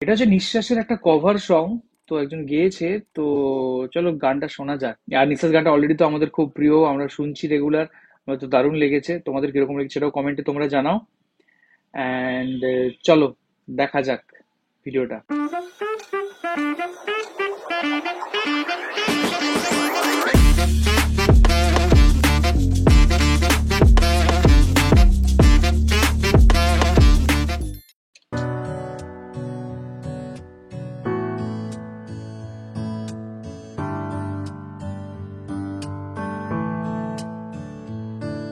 এটা হচ্ছে নিঃশ্বাসের একটা কভার সং, তো একজন গেয়েছে। তো চলো গানটা শোনা যাক। আর নিঃশ্বাস গানটা অলরেডি তো আমাদের খুব প্রিয়, আমরা শুনছি রেগুলার, আমার তো দারুণ লেগেছে। তোমাদের কিরকম লেগেছে সেটাও কমেন্টে তোমরা জানাও। অ্যান্ড চলো দেখা যাক ভিডিওটা।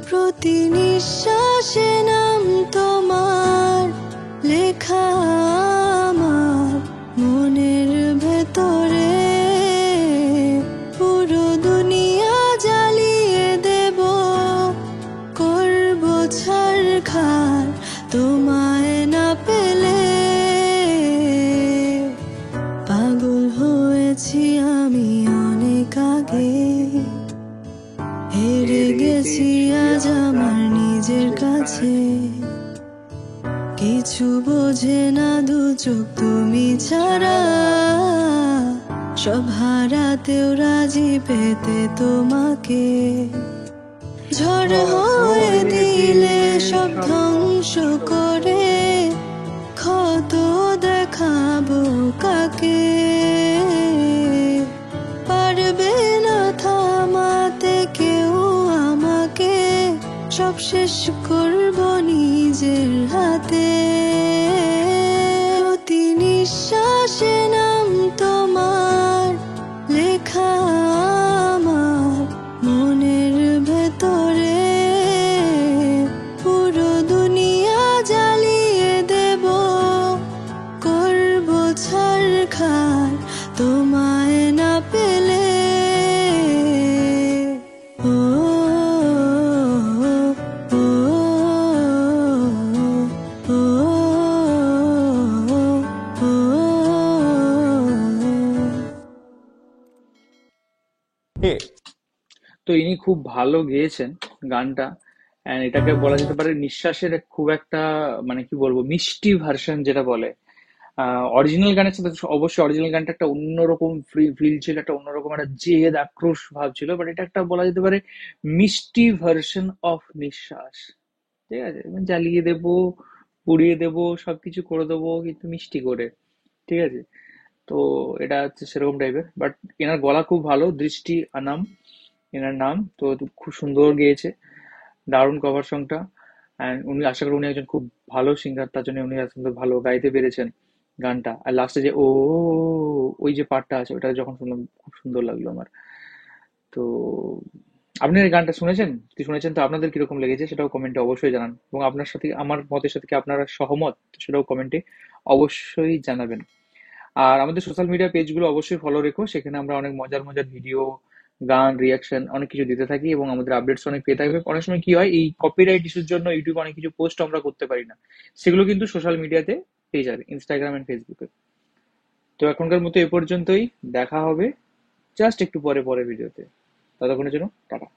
প্রতি নিঃশ্বাসে নাম তোমার লেখা আমার মনের ভেতরে, পুরো দুনিয়া জ্বালিয়ে দেব, করব ছারখার তোমায় না পেলে। পাগল হয়েছি আমি অনেক আগে, হেরে গেছি আজ আমার নিজের কাছে। কিছু বোঝে না দু চোখ তুমি ছাড়া, সব হারাতেও রাজি পেতে তোমাকে। ঝড় হয়ে দিলে সব ধ্বংস করে, ক্ষত দেখাবো কাকে। পারবে না থামাতে কেউ আমাকে, সব শেষ করব নিজের হাতে। প্রতি নিঃশ্বাসে নাম তোমার লেখা আমার মনের ভেতরে, পুরো দুনিয়া জ্বালিয়ে দেব, করব ছারখার তোমায় না পেলে। ও ও ও ও। তো ইনি খুব ভালো গেয়েছেন গানটা। অ্যান্ড এটাকে বলা যেতে পারে নিঃশ্বাসের খুব একটা, মানে কি বলবো, মিষ্টি ভার্সন যেটা বলে। অরিজিনাল গানের সাথে অবশ্যই অরিজিনাল গানটা একটা অন্যরকম ফিল ছিল, একটা অন্যরকম একটা জেদ আক্রোশ ভাব ছিল, বাট এটা একটা বলা যেতে পারে মিষ্টি ভার্সন অফ নিঃশ্বাস। ঠিক আছে, মানে জ্বালিয়ে দেবো, পুড়িয়ে দেবো, সবকিছু করে দেবো, কিন্তু মিষ্টি করে। ঠিক আছে, তো এটা হচ্ছে সেরকম টাইপের। বাট এনার গলা খুব ভালো, দৃষ্টি আনাম এনার নাম। তো খুব সুন্দর গেয়েছে, দারুণ কভার সংটা। অ্যান্ড উনি, আশা করি উনি একজন খুব ভালো সিঙ্গার, তার জন্য উনি আসলে ভালো গাইতে পেরেছেন গানটা। আর লাস্টে যে ও, ওই যে পার্টটা আছে, ওটা যখন শুনলাম খুব সুন্দর লাগলো আমার। তো আপনি এই গানটা শুনেছেন? যদি শুনেছেন তো আপনাদের কিরকম লেগেছে সেটাও কমেন্টে অবশ্যই জানান, এবং আপনার সাথে আমার মতের সাথে কি আপনারা সহমত সেটাও কমেন্টে অবশ্যই জানাবেন। আর আমাদের সোশ্যাল মিডিয়া পেজগুলো অবশ্যই ফলো রেখো, সেখানে আমরা অনেক মজার মজার ভিডিও, গান, রিয়াকশন অনেক কিছু দিতে থাকি, এবং আমাদের আপডেটস অনেক পেয়ে থাকবে। অনেক সময় কি হয়, এই কপিরাইট ইস্যুর জন্য ইউটিউবে অনেক কিছু পোস্ট আমরা করতে পারি না, সেগুলো কিন্তু সোশ্যাল মিডিয়াতে পেয়ে যাবে, ইনস্টাগ্রাম এন্ড ফেসবুকে। তো এখনকার মতো এ পর্যন্তই, দেখা হবে জাস্ট একটু পরে পরে ভিডিওতে। ততক্ষণের জন্য টাটা।